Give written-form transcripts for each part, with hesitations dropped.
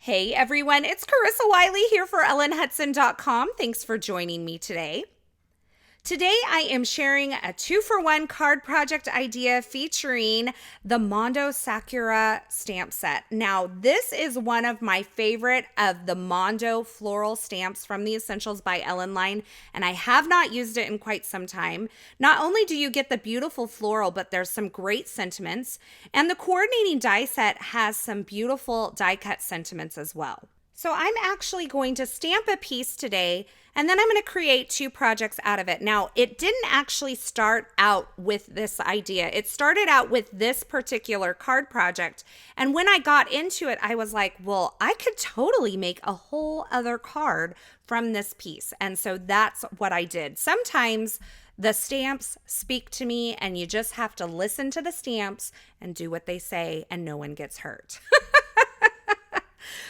Hey everyone, it's Carissa Wiley here for ellenhudson.com. Thanks for joining me today. Today I am sharing a 2-for-1 card project idea featuring the Mondo Sakura stamp set. Now, this is one of my favorite of the Mondo floral stamps from the Essentials by Ellen line, and I have not used it in quite some time. Not only do you get the beautiful floral, but there's some great sentiments, and the coordinating die set has some beautiful die cut sentiments as well. So I'm actually going to stamp a piece today, and then I'm going to create 2 projects out of it. Now, it didn't actually start out with this idea. It started out with this particular card project. And when I got into it, I was like, well, I could totally make a whole other card from this piece. And so that's what I did. Sometimes the stamps speak to me, and you just have to listen to the stamps and do what they say, and no one gets hurt.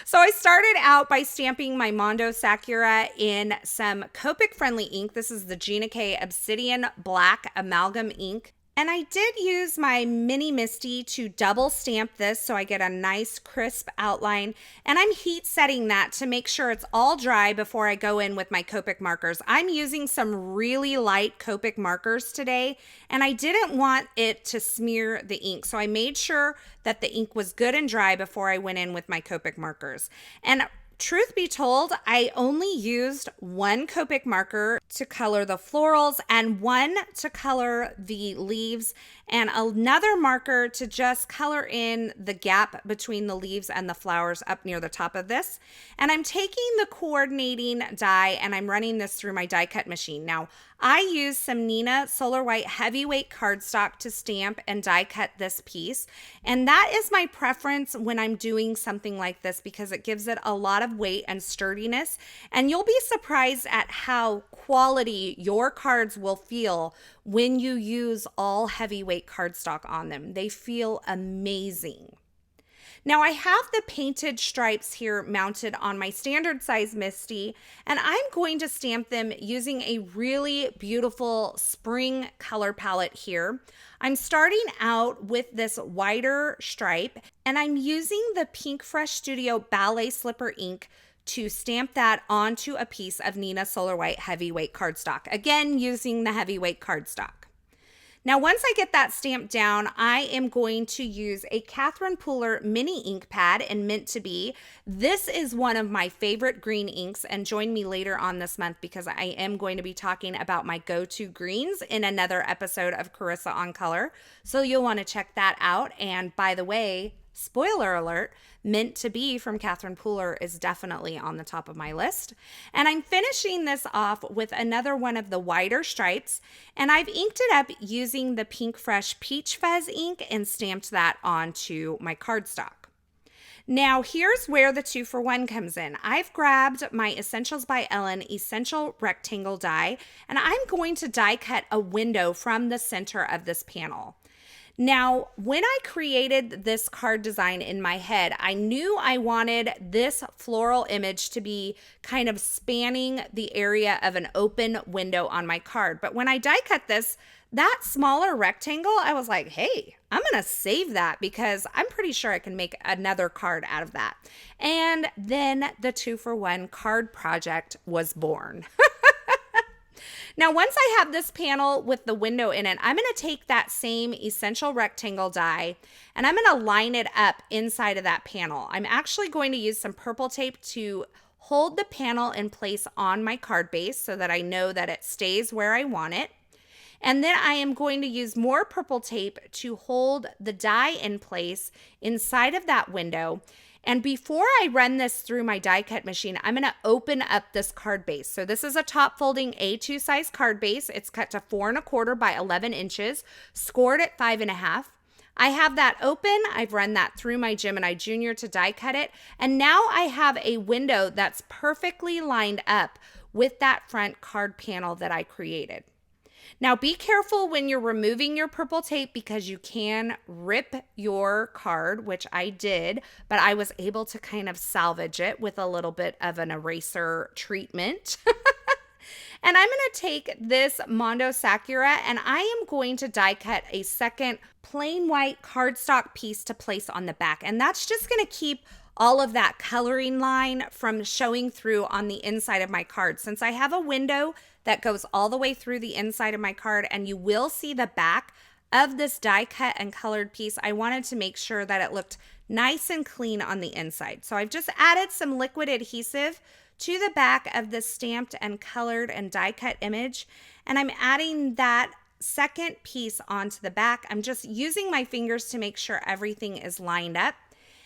So I started out by stamping my Mondo Sakura in some Copic-friendly ink. This is the Gina K Obsidian Black Amalgam ink. And I did use my Mini Misty to double stamp this so I get a nice crisp outline. And I'm heat setting that to make sure it's all dry before I go in with my Copic markers. I'm using some really light Copic markers today, and I didn't want it to smear the ink. So I made sure that the ink was good and dry before I went in with my Copic markers. And truth be told, I only used one Copic marker to color the florals and one to color the leaves and another marker to just color in the gap between the leaves and the flowers up near the top of this. And I'm taking the coordinating die and I'm running this through my die cut machine. Now, I use some neenah Solar White heavyweight cardstock to stamp and die cut this piece. And that is my preference when I'm doing something like this because it gives it a lot of weight and sturdiness. And you'll be surprised at how quality your cards will feel when you use all heavyweight cardstock on them. They feel amazing. Now I have the painted stripes here mounted on my standard size Misty, and I'm going to stamp them using a really beautiful spring color palette here. I'm starting out with this wider stripe, and I'm using the Pink Fresh Studio Ballet Slipper ink to stamp that onto a piece of neenah Solar White heavyweight cardstock. Again, using the heavyweight cardstock. Now, once I get that stamped down, I am going to use a Catherine Pooler mini ink pad in Mint to Be. This is one of my favorite green inks, and join me later on this month because I am going to be talking about my go-to greens in another episode of Carissa on Color. So you'll want to check that out. And by the way, spoiler alert, Mint to Be from Catherine Pooler is definitely on the top of my list. And I'm finishing this off with another one of the wider stripes, and I've inked it up using the Pink Fresh Peach Fuzz ink and stamped that onto my cardstock. Now, here's where the 2-for-1 comes in. I've grabbed my Essentials by Ellen Essential Rectangle die, and I'm going to die cut a window from the center of this panel. Now, when I created this card design in my head, I knew I wanted this floral image to be kind of spanning the area of an open window on my card. But when I die cut this, that smaller rectangle, I was like, hey, I'm going to save that because I'm pretty sure I can make another card out of that. And then the 2-for-1 card project was born. Now, once I have this panel with the window in it, I'm going to take that same Essential Rectangle die and I'm going to line it up inside of that panel. I'm actually going to use some purple tape to hold the panel in place on my card base so that I know that it stays where I want it. And then I am going to use more purple tape to hold the die in place inside of that window. And before I run this through my die cut machine, I'm going to open up this card base. So this is a top folding A2 size card base. It's cut to 4 1/4 by 11 inches, scored at 5 1/2. I have that open. I've run that through my Gemini Junior to die cut it. And now I have a window that's perfectly lined up with that front card panel that I created. Now be careful when you're removing your purple tape because you can rip your card, which I did, but I was able to kind of salvage it with a little bit of an eraser treatment. And I'm going to take this Mondo Sakura and I am going to die cut a second plain white cardstock piece to place on the back. And that's just going to keep all of that coloring line from showing through on the inside of my card. Since I have a window that goes all the way through the inside of my card, and you will see the back of this die cut and colored piece, I wanted to make sure that it looked nice and clean on the inside. So I've just added some liquid adhesive to the back of the stamped and colored and die cut image, and I'm adding that second piece onto the back. I'm just using my fingers to make sure everything is lined up.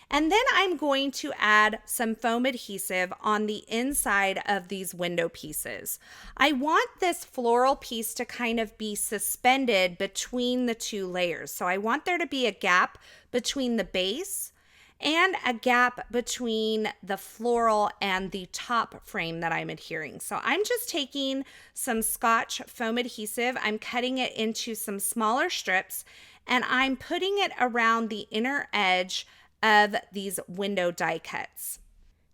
And then I'm going to add some foam adhesive on the inside of these window pieces. I want this floral piece to kind of be suspended between the two layers. So I want there to be a gap between the base and a gap between the floral and the top frame that I'm adhering. So I'm just taking some Scotch foam adhesive, I'm cutting it into some smaller strips, and I'm putting it around the inner edge of these window die cuts.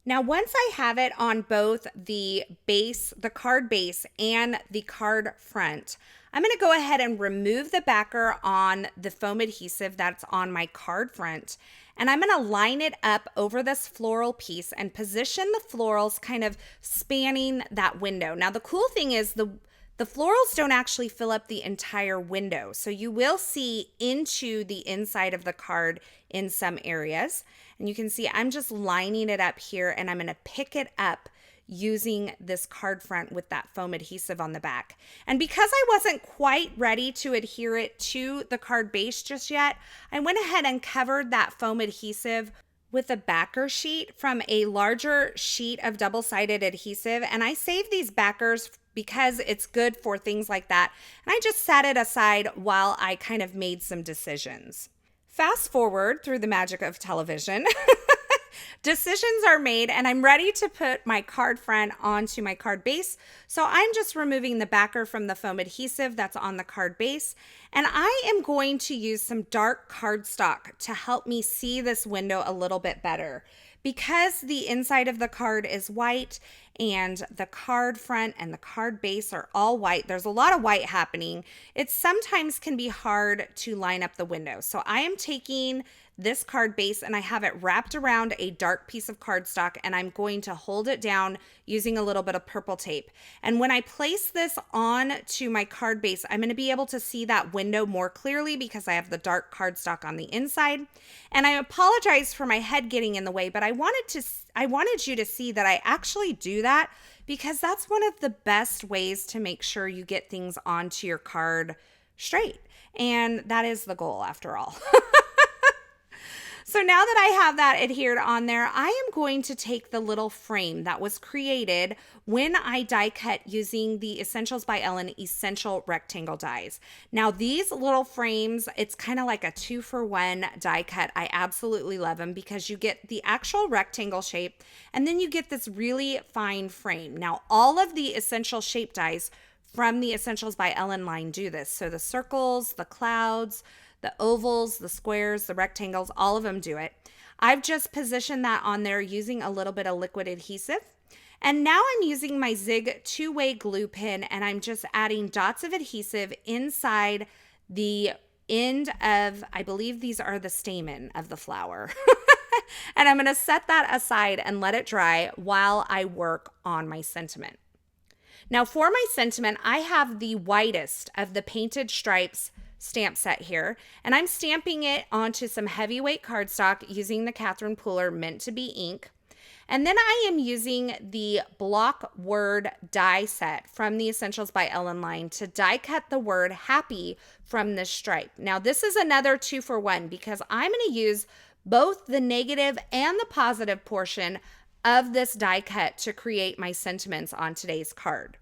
Now, once I have it on both the base, the card base, and the card front, I'm going to go ahead and remove the backer on the foam adhesive that's on my card front, and I'm going to line it up over this floral piece and position the florals kind of spanning that window. Now, the cool thing is the florals don't actually fill up the entire window, so you will see into the inside of the card in some areas. And you can see I'm just lining it up here, and I'm going to pick it up using this card front with that foam adhesive on the back. And because I wasn't quite ready to adhere it to the card base just yet, I went ahead and covered that foam adhesive with a backer sheet from a larger sheet of double-sided adhesive. And I saved these backers because it's good for things like that. And I just set it aside while I kind of made some decisions. Fast forward through the magic of television. Decisions are made, and I'm ready to put my card front onto my card base. So I'm just removing the backer from the foam adhesive that's on the card base, and I am going to use some dark cardstock to help me see this window a little bit better. Because the inside of the card is white and the card front and the card base are all white, there's a lot of white happening. It sometimes can be hard to line up the window. So I am taking this card base and I have it wrapped around a dark piece of cardstock, and I'm going to hold it down using a little bit of purple tape. And when I place this on to my card base, I'm going to be able to see that window more clearly because I have the dark cardstock on the inside. And I apologize for my head getting in the way, but I wanted you to see that I actually do that because that's one of the best ways to make sure you get things onto your card straight. And that is the goal after all. So now that I have that adhered on there, I am going to take the little frame that was created when I die cut using the Essentials by Ellen Essential Rectangle dies. Now these little frames, it's kind of like a 2-for-1 die cut. I absolutely love them because you get the actual rectangle shape and then you get this really fine frame. Now all of the essential shape dies from the Essentials by Ellen line do this. So the circles, the clouds, the ovals, the squares, the rectangles, all of them do it. I've just positioned that on there using a little bit of liquid adhesive. And now I'm using my Zig 2-way glue pen, and I'm just adding dots of adhesive inside the end of, I believe these are the stamen of the flower. And I'm going to set that aside and let it dry while I work on my sentiment. Now for my sentiment, I have the whitest of the painted stripes stamp set here, and I'm stamping it onto some heavyweight cardstock using the Catherine Pooler Meant to Be ink. And then I am using the block word die set from the Essentials by Ellen line to die cut the word happy from this stripe. Now this is another 2-for-1 because I'm going to use both the negative and the positive portion of this die cut to create my sentiments on today's card.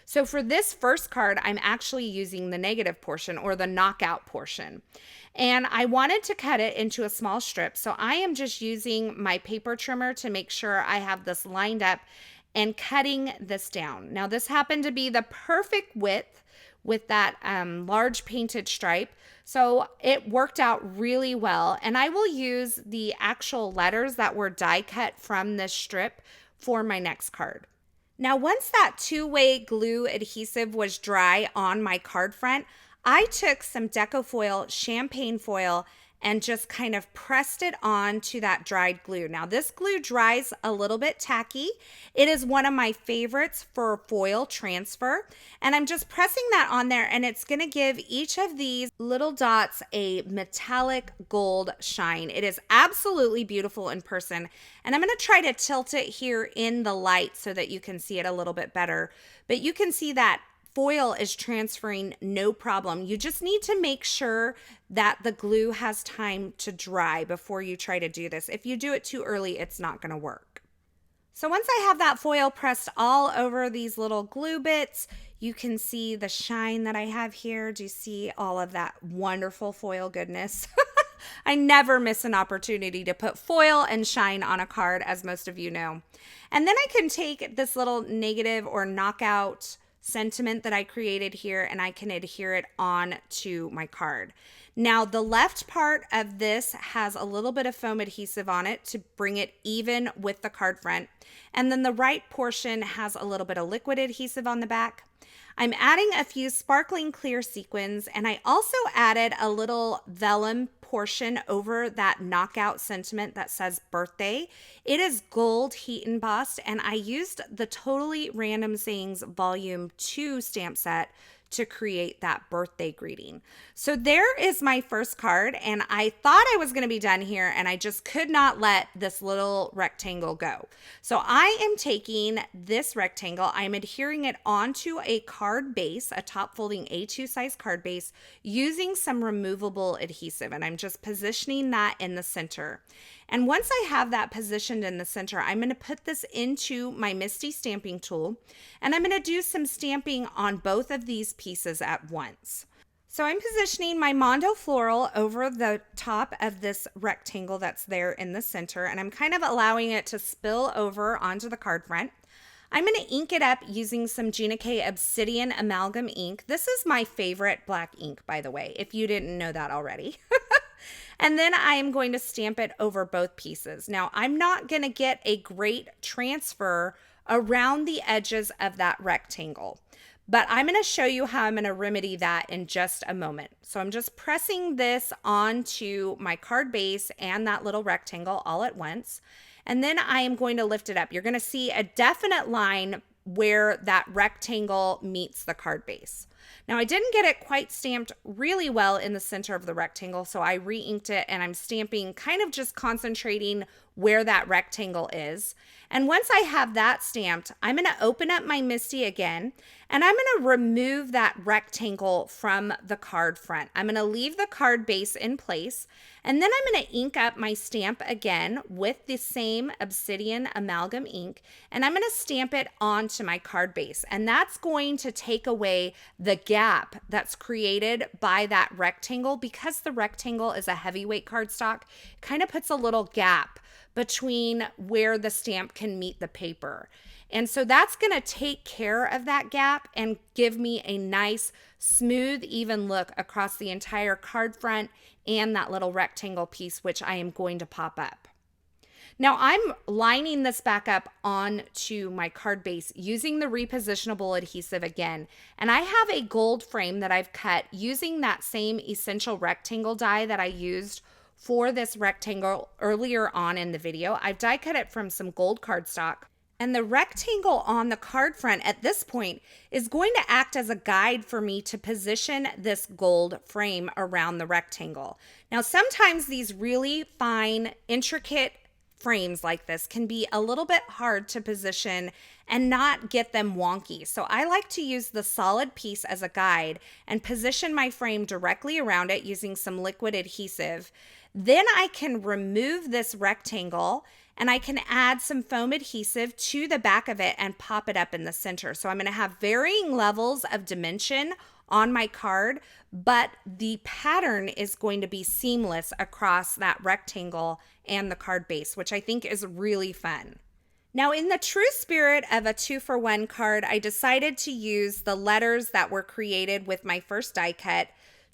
So for this first card, I'm actually using the negative portion or the knockout portion. And I wanted to cut it into a small strip. So I am just using my paper trimmer to make sure I have this lined up and cutting this down. Now this happened to be the perfect width with that large painted stripe. So it worked out really well. And I will use the actual letters that were die cut from this strip for my next card. Now, once that 2-way glue adhesive was dry on my card front, I took some deco foil, champagne foil, and just kind of pressed it on to that dried glue. Now this glue dries a little bit tacky. It is one of my favorites for foil transfer, and I'm just pressing that on there, and it's going to give each of these little dots a metallic gold shine. It is absolutely beautiful in person, and I'm going to try to tilt it here in the light so that you can see it a little bit better. But you can see that foil is transferring no problem. You just need to make sure that the glue has time to dry before you try to do this. If you do it too early, it's not going to work. So once I have that foil pressed all over these little glue bits, you can see the shine that I have here. Do you see all of that wonderful foil goodness? I never miss an opportunity to put foil and shine on a card, as most of you know. And then I can take this little negative or knockout sentiment that I created here, and I can adhere it on to my card. Now the left part of this has a little bit of foam adhesive on it to bring it even with the card front, and then the right portion has a little bit of liquid adhesive on the back. I'm adding a few sparkling clear sequins, and I also added a little vellum portion over that knockout sentiment that says birthday. It is gold heat embossed, and I used the Totally Random Sayings Volume 2 stamp set to create that birthday greeting. So there is my first card, and I thought I was going to be done here, and I just could not let this little rectangle go. So I am taking this rectangle, I'm adhering it onto a card base, a top folding A2 size card base, using some removable adhesive, and I'm just positioning that in the center. And once I have that positioned in the center, I'm going to put this into my MISTI stamping tool, and I'm going to do some stamping on both of these pieces at once. So I'm positioning my Mondo floral over the top of this rectangle that's there in the center, and I'm kind of allowing it to spill over onto the card front. I'm going to ink it up using some Gina K Obsidian Amalgam ink. This is my favorite black ink, by the way, if you didn't know that already. And then I am going to stamp it over both pieces. Now, I'm not going to get a great transfer around the edges of that rectangle, but I'm going to show you how I'm going to remedy that in just a moment. So I'm just pressing this onto my card base and that little rectangle all at once. And then I am going to lift it up. You're going to see a definite line where that rectangle meets the card base. Now I didn't get it quite stamped really well in the center of the rectangle, so I re-inked it, and I'm stamping, kind of just concentrating where that rectangle is. And once I have that stamped, I'm going to open up my MISTI again, and I'm going to remove that rectangle from the card front. I'm going to leave the card base in place, and then I'm going to ink up my stamp again with the same Obsidian Amalgam ink, and I'm going to stamp it onto my card base. And that's going to take away the gap that's created by that rectangle. Because the rectangle is a heavyweight cardstock, it kind of puts a little gap between where the stamp can meet the paper. And so that's going to take care of that gap and give me a nice, smooth, even look across the entire card front and that little rectangle piece, which I am going to pop up. Now I'm lining this back up onto my card base using the repositionable adhesive again. And I have a gold frame that I've cut using that same essential rectangle die that I used for this rectangle earlier on in the video. I've die cut it from some gold cardstock. And the rectangle on the card front at this point is going to act as a guide for me to position this gold frame around the rectangle. Now, sometimes these really fine, intricate frames like this can be a little bit hard to position and not get them wonky. So I like to use the solid piece as a guide and position my frame directly around it using some liquid adhesive. Then I can remove this rectangle and I can add some foam adhesive to the back of it and pop it up in the center. So I'm going to have varying levels of dimension on my card, but the pattern is going to be seamless across that rectangle and the card base, which I think is really fun. Now, in the true spirit of a 2-for-1 card, I decided to use the letters that were created with my first die cut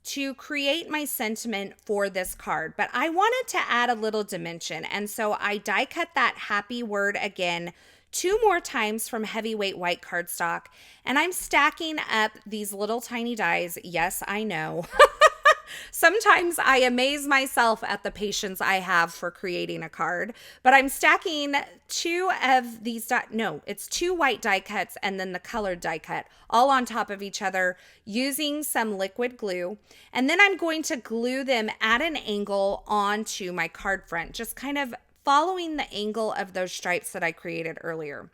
to create my sentiment for this card, but I wanted to add a little dimension, and so I die cut that happy word again 2 more times from heavyweight white cardstock, and I'm stacking up these little tiny dies. Yes, I know. Sometimes I amaze myself at the patience I have for creating a card, but I'm stacking two of these, no, it's two white die cuts and then the colored die cut all on top of each other using some liquid glue. And then I'm going to glue them at an angle onto my card front, just kind of following the angle of those stripes that I created earlier.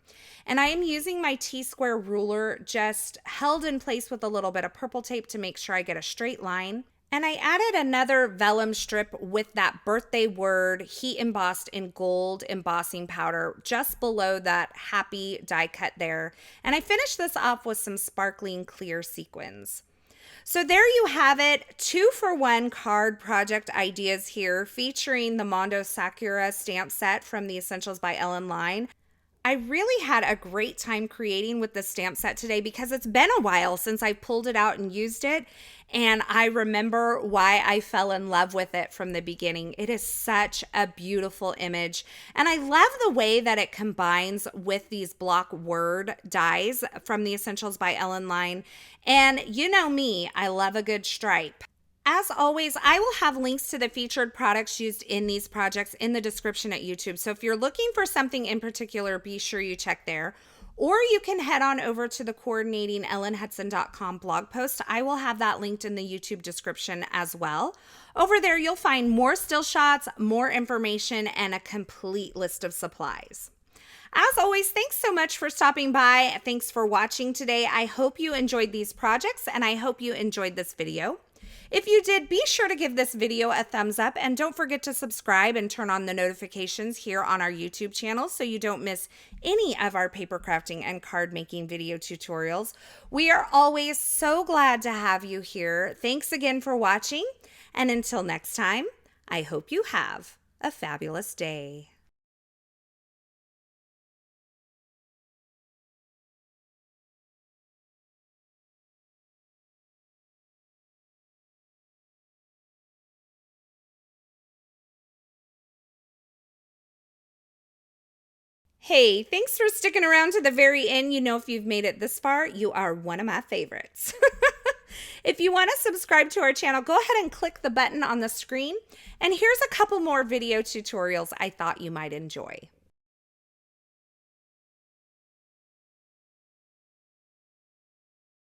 And I am using my T-square ruler just held in place with a little bit of purple tape to make sure I get a straight line. And I added another vellum strip with that birthday word heat embossed in gold embossing powder just below that happy die cut there. And I finished this off with some sparkling clear sequins. So there you have it, 2-for-1 card project ideas here featuring the Mondo Sakura stamp set from the Essentials by Ellen line. I really had a great time creating with the stamp set today because it's been a while since I pulled it out and used it, and I remember why I fell in love with it from the beginning. It is such a beautiful image, and I love the way that it combines with these block word dies from the Essentials by Ellen line, and you know me, I love a good stripe. As always, I will have links to the featured products used in these projects in the description at YouTube. So if you're looking for something in particular, be sure you check there. Or you can head on over to the coordinating ellenhudson.com blog post. I will have that linked in the YouTube description as well. Over there, you'll find more still shots, more information, and a complete list of supplies. As always, thanks so much for stopping by. Thanks for watching today. I hope you enjoyed these projects, and I hope you enjoyed this video. If you did, be sure to give this video a thumbs up and don't forget to subscribe and turn on the notifications here on our YouTube channel so you don't miss any of our paper crafting and card making video tutorials. We are always so glad to have you here. Thanks again for watching, and until next time, I hope you have a fabulous day. Hey, thanks for sticking around to the very end. You know, if you've made it this far, you are one of my favorites. If you want to subscribe to our channel, go ahead and click the button on the screen. And here's a couple more video tutorials I thought you might enjoy.